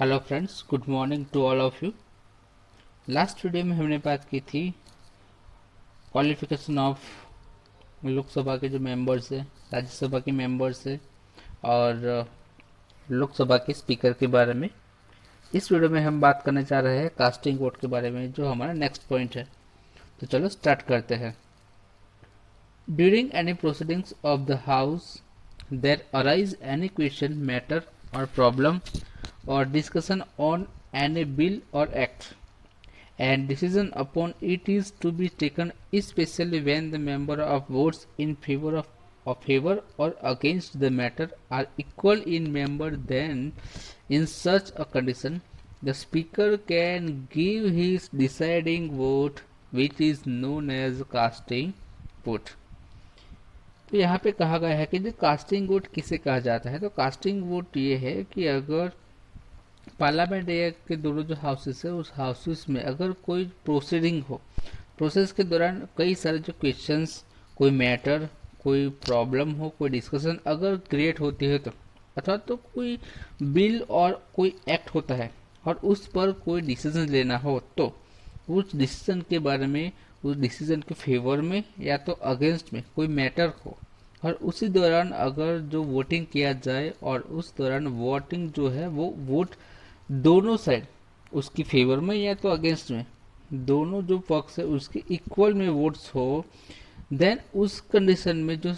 Hello friends, good morning to all of you. Last video में हमने बात की थी क्वालिफिकेशन ऑफ लोकसभा के जो मेंबर्स हैं, राज्यसभा के मेंबर्स हैं और लोकसभा के स्पीकर के बारे में। इस वीडियो में हम बात करने जा रहे हैं कास्टिंग वोट के बारे में, जो हमारा नेक्स्ट पॉइंट है। तो चलो स्टार्ट करते हैं। During any proceedings of the house there arise any question, matter और problem or discussion on any bill or act, and decision upon it is to be taken especially when the number of votes in favor or against the matter are equal in number. Then in such a condition the speaker can give his deciding vote, which is known as casting vote. तो यहाँ पे कहा गया है कि जो casting vote किसे कहा जाता है। तो कास्टिंग वोट ये है कि अगर पार्लियामेंट एरिया के दोनों जो हाउसेस है, उस हाउसेस में अगर कोई प्रोसीडिंग हो, प्रोसेस के दौरान कई सारे जो क्वेश्चंस, कोई मैटर, कोई प्रॉब्लम हो, कोई डिस्कशन अगर क्रिएट होती है, तो अथवा तो कोई बिल और कोई एक्ट होता है और उस पर कोई डिसीजन लेना हो, तो उस डिसीजन के बारे में, उस डिसीजन के फेवर में या तो अगेंस्ट में कोई मैटर हो और उसी दौरान अगर जो वोटिंग किया जाए और उस दौरान वोटिंग जो है वो वोट दोनों साइड, उसकी फेवर में या तो अगेंस्ट में, दोनों जो पक्ष है उसके इक्वल में वोट्स हो, देन उस कंडीशन में जो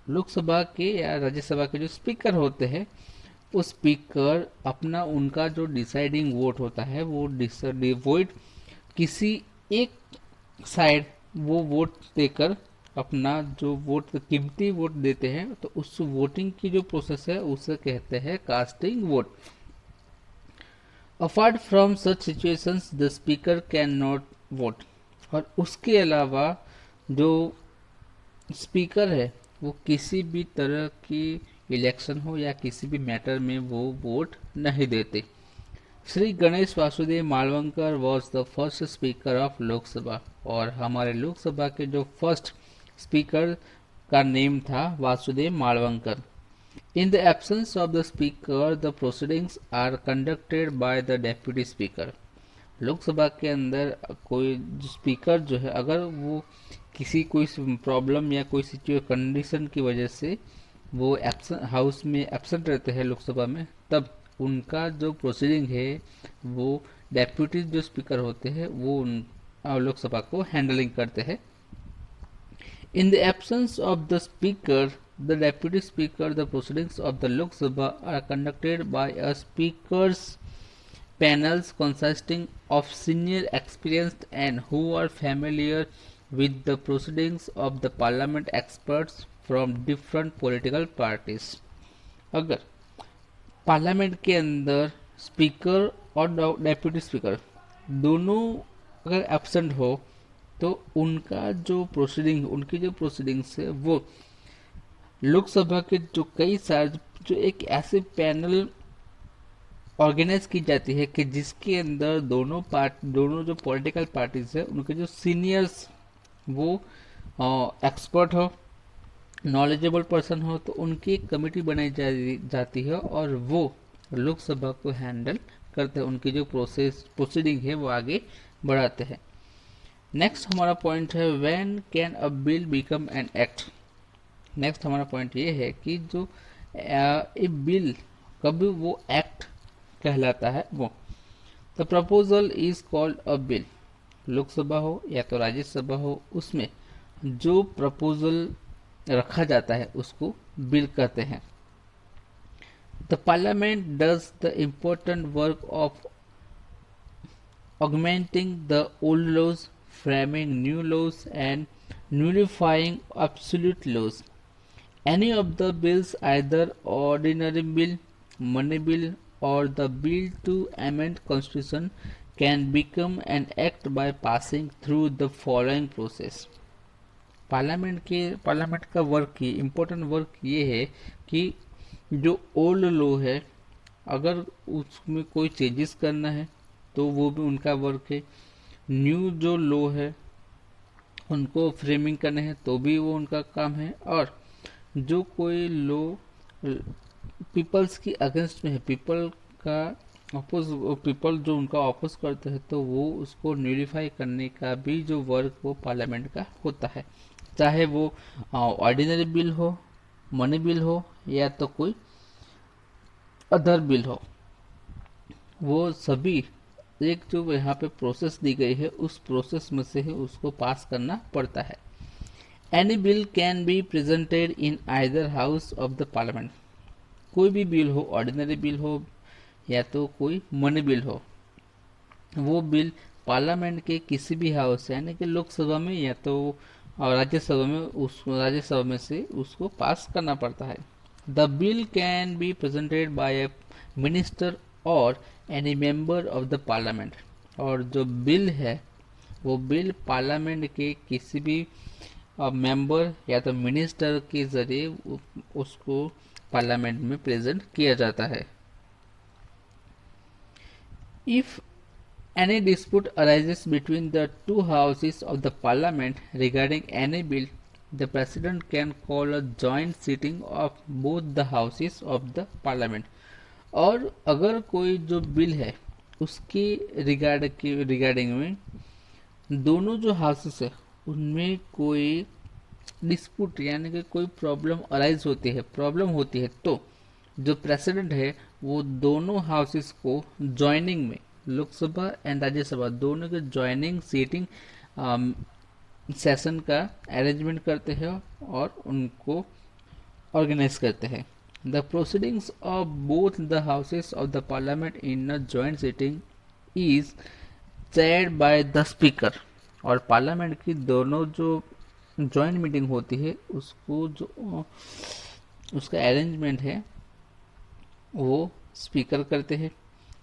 लोकसभा के या राज्यसभा के जो स्पीकर होते हैं, वो स्पीकर अपना उनका जो डिसाइडिंग वोट होता है वो वोट किसी एक साइड वो वोट देकर अपना जो वोट, कीमती वोट देते हैं, तो उस वोटिंग की जो प्रोसेस है उसे कहते हैं casting vote. Apart from such situations the speaker can not vote. और उसके अलावा जो स्पीकर है वो किसी भी तरह की इलेक्शन हो या किसी भी मैटर में वो वोट नहीं देते। Shri Ganesh Vasudev Mavalankar was the first speaker of Lok Sabha. और हमारे लोकसभा के जो फर्स्ट स्पीकर का नेम था Vasudev Malvankar. In the absence of the speaker, the proceedings are conducted by the deputy speaker. Lok Sabha के अंदर कोई स्पीकर जो है, अगर वो किसी कोई प्रॉब्लम या कोई सिचुएशन कंडीशन की वजह से वो एब्सेंट, हाउस में एब्सेंट रहते हैं लोकसभा में, तब उनका जो प्रोसीडिंग है वो डेप्यूटी जो स्पीकर होते हैं वो लोकसभा को हैंडलिंग करते हैं। In the absence of the Speaker, the Deputy Speaker, the proceedings of the Lok Sabha are conducted by a Speaker's panels consisting of senior, experienced, and who are familiar with the proceedings of the Parliament experts from different political parties. अगर parliament के अंदर speaker और deputy speaker दोनों अगर absent हो, तो उनका जो प्रोसीडिंग, उनकी जो प्रोसीडिंग्स है वो लोकसभा के जो कई सारे, जो एक ऐसे पैनल ऑर्गेनाइज की जाती है कि जिसके अंदर दोनों जो पॉलिटिकल पार्टीज है उनके जो सीनियर्स वो एक्सपर्ट हो, नॉलेजेबल पर्सन हो, तो उनकी एक कमेटी बनाई जाती है और वो लोकसभा को हैंडल करते हैं, उनकी जो प्रोसीडिंग है वो आगे बढ़ाते हैं। नेक्स्ट हमारा पॉइंट है when can a bill become an act. Next हमारा पॉइंट ये है कि जो ए बिल कब वो एक्ट कहलाता है वो। The proposal is called a bill. Lok Sabha हो या तो राज्यसभा हो, उसमें जो प्रपोजल रखा जाता है उसको बिल कहते हैं। The parliament does the important work of augmenting the old laws, framing new laws, and nullifying absolute laws. Any of the bills, either ordinary bill, money bill, or the bill to amend constitution, can become an act by passing through the following process. Parliament का work, की important work ये है कि जो old law है अगर उसमें कोई चेंजेस करना है तो वो भी उनका वर्क है। न्यू जो लॉ है उनको फ्रेमिंग करने हैं तो भी वो उनका काम है। और जो कोई लॉ पीपल्स की अगेंस्ट में है, पीपल का अपोज पीपल जो उनका अपोज करते हैं तो वो उसको न्यूलिफाई करने का भी जो वर्क वो पार्लियामेंट का होता है, चाहे वो ऑर्डिनरी बिल हो, मनी बिल हो, या तो कोई अदर बिल हो। वो सभी एक जो यहाँ पे प्रोसेस दी गई है उस प्रोसेस में से ही उसको पास करना पड़ता है। Any bill can be presented in either house of the parliament. कोई भी बिल हो, ऑर्डिनरी बिल हो या तो कोई मनी बिल हो, वो बिल पार्लियामेंट के किसी भी हाउस यानी कि लोकसभा में या तो राज्यसभा में उस राज्यसभा में से उसको पास करना पड़ता है। The bill can be presented by a minister और any member of the parliament. और जो बिल है वो बिल पार्लियामेंट के किसी भी मेंबर या तो मिनिस्टर के जरिए उसको पार्लियामेंट में प्रेजेंट किया जाता है। If any dispute arises between the two houses of the parliament regarding any bill, the president can call a joint sitting of both the houses of the parliament। और अगर कोई जो बिल है उसके रिगार्डिंग में दोनों जो हाउसेस है उनमें कोई डिस्प्यूट यानी कि कोई प्रॉब्लम होती है तो जो प्रेसिडेंट है वो दोनों हाउसेस को ज्वाइनिंग में, लोकसभा एंड राज्यसभा दोनों के ज्वाइनिंग सीटिंग सेशन का अरेंजमेंट करते हैं और उनको ऑर्गेनाइज करते हैं। The proceedings of both the houses of the parliament in a joint sitting is chaired by the speaker. और पार्लियामेंट की दोनों जो जॉइंट मीटिंग होती है उसको जो उसका अरेंजमेंट है वो स्पीकर करते हैं।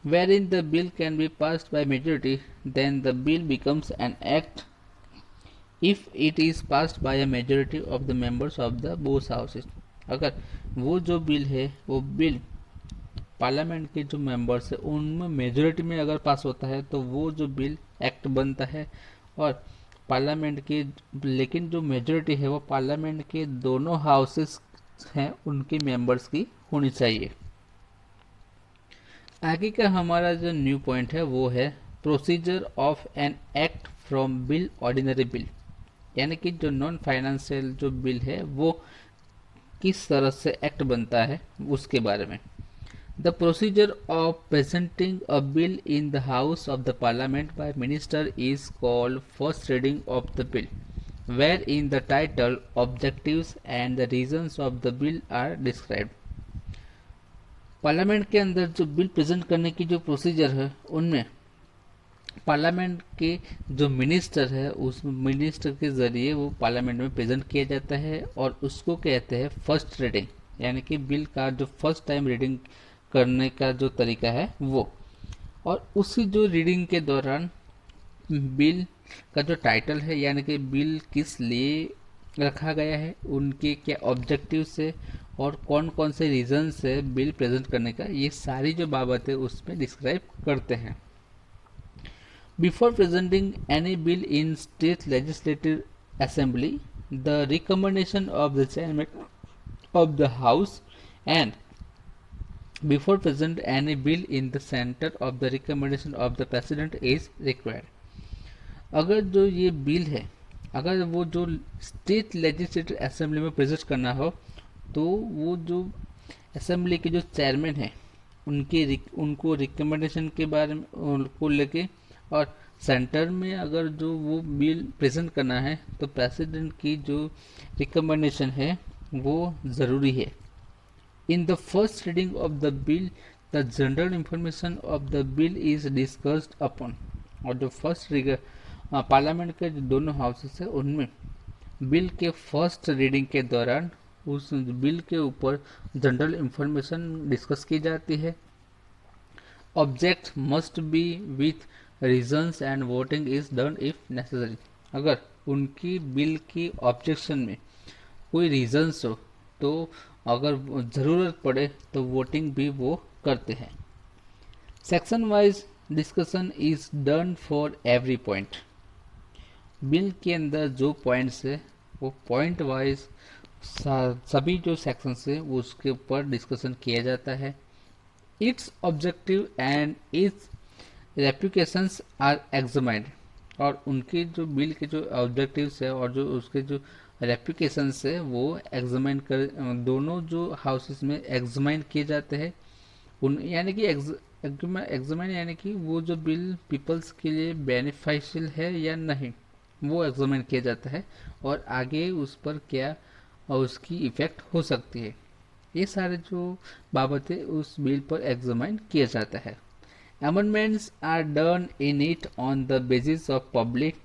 Wherein the bill can be passed by majority, then the bill becomes an act if it is passed by a majority of the members of the both houses। अगर वो जो बिल है वो bill parliament के जो members है उनमें majority में अगर पास होता है तो वो जो बिल एक्ट बनता है। और पार्लियामेंट के लेकिन जो मेजोरिटी है वो पार्लियामेंट के दोनों हाउसेस हैं उनके मेंबर्स की होनी चाहिए। आगे का हमारा जो न्यू पॉइंट है वो है procedure of an act from bill ordinary bill, यानी कि जो नॉन फाइनेंशियल जो बिल है वो किस तरह से एक्ट बनता है उसके बारे में। The procedure of presenting a bill in the house of the parliament by minister is called first reading of the bill, where in the title, objectives and the reasons of the bill are described. Parliament के अंदर जो bill present करने की जो procedure है उनमें parliament के जो मिनिस्टर है उस मिनिस्टर के जरिए वो पार्लियामेंट में प्रेजेंट किया जाता है और उसको कहते हैं फर्स्ट रीडिंग, यानी कि बिल का जो फर्स्ट टाइम रीडिंग करने का जो तरीका है वो। और उसी जो रीडिंग के दौरान बिल का जो टाइटल है यानी कि बिल किस लिए रखा गया है, उनके क्या ऑब्जेक्टिव से और कौन कौन से रीजन से बिल प्रेजेंट करने का, ये सारी जो बाबतें उसमें डिस्क्राइब करते हैं। Before presenting any bill in state legislative assembly, the recommendation of the chairman of the house and before present any bill in the centre of the recommendation of the president is required. अगर जो ये bill है अगर वो जो state legislative assembly में present करना हो तो वो जो असेंबली के जो चेयरमैन हैं उनको रिकमेंडेशन के बारे में उनको लेके, और सेंटर में अगर जो वो बिल प्रेजेंट करना है तो प्रेसिडेंट की जो रिकमेंडेशन है वो ज़रूरी है। In the first reading of the bill the general information of the bill is discussed upon. और जो फर्स्ट पार्लियामेंट के जो दोनों हाउसेस है उनमें बिल के फर्स्ट रीडिंग के दौरान उस बिल के ऊपर जनरल इंफॉर्मेशन डिस्कस की जाती है। Object must be with reasons and voting is done if necessary. अगर उनकी बिल की ऑब्जेक्शन में कोई रीजंस हो तो अगर ज़रूरत पड़े तो वोटिंग भी वो करते हैं। Section wise discussion is done for every point. Bill के अंदर जो पॉइंट्स है वो पॉइंट वाइज सभी जो सेक्शंस है उसके ऊपर डिस्कशन किया जाता है। Its objective and its replications are examined. और उनके जो बिल के जो ऑब्जेक्टिव्स है और जो उसके जो रेप्लिकेशंस है वो एग्जामाइन कर, दोनों जो हाउसेस में एग्जामाइन किए जाते हैं। उन यानी कि एग्जामाइन यानी कि वो जो बिल पीपल्स के लिए बेनिफिशियल है या नहीं, वो एग्जामाइन किया जाता है और आगे उस पर क्या और उसकी इफेक्ट हो सकती है, ये सारे जो बाबतें उस बिल पर एग्जामाइन किया जाता है। Amendments are done in it on the basis of public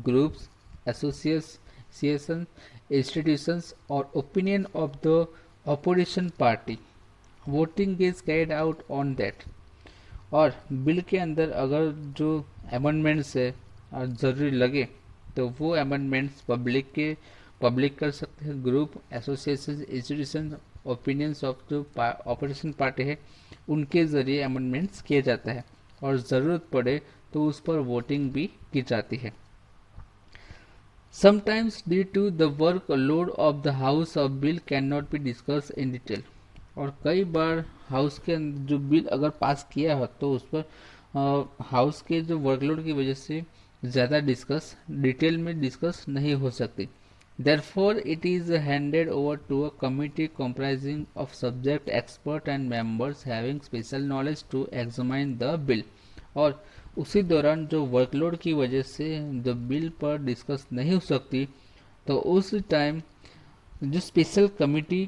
groups, associations, institutions, or opinion of the opposition party. Voting is carried out on that. और बिल के अंदर अगर जो अमेंडमेंट्स है और ज़रूरी लगे तो वो अमेंडमेंट्स पब्लिक कर सकते हैं, group, association, institution, opinions of जो ऑपोजिशन पार्टी है उनके ज़रिए अमेंडमेंट्स किए जाता है और ज़रूरत पड़े तो उस पर वोटिंग भी की जाती है। Sometimes due to the workload of the house of bill can not be discuss in detail. और कई बार हाउस के अंदर जो बिल अगर पास किया है तो उस पर हाउस के जो वर्कलोड की वजह से ज़्यादा डिटेल में डिस्कस नहीं हो सकती। Therefore, it is handed over to a committee comprising of subject expert and members having special knowledge to examine the bill। और उसी दौरान जो वर्कलोड की वजह से जो बिल पर डिस्कस नहीं हो सकती तो उस टाइम जो स्पेशल कमिटी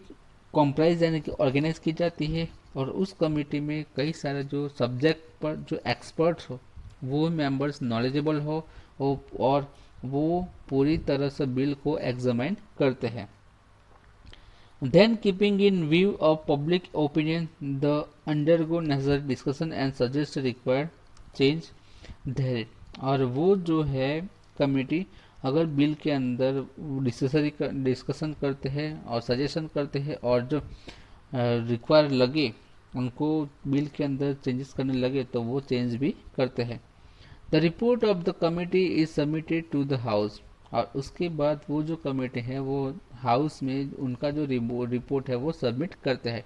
कॉम्प्राइज यानी कि ऑर्गेनाइज की जाती है और उस कमिटी में कई सारे जो सब्जेक्ट पर जो एक्सपर्ट्स हो वो मेंबर्स नॉलेजेबल हो और वो पूरी तरह से बिल को एग्जामाइन करते हैं। Then keeping in view of public opinion the undergo necessary discussion and suggest required change there. और वो जो है कमिटी अगर बिल के अंदर डिस्कशन करते हैं और सजेशन करते हैं और जो रिक्वायर लगे उनको बिल के अंदर चेंजेस करने लगे तो वो चेंज भी करते हैं। The report of the committee is submitted to the house. और उसके बाद वो जो कमेटी है वो हाउस में उनका जो रिपोर्ट है वो सबमिट करते हैं।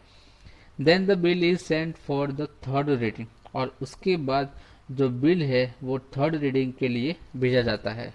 Then the bill is sent for the third reading. और उसके बाद जो बिल है वो थर्ड रीडिंग के लिए भेजा जाता है।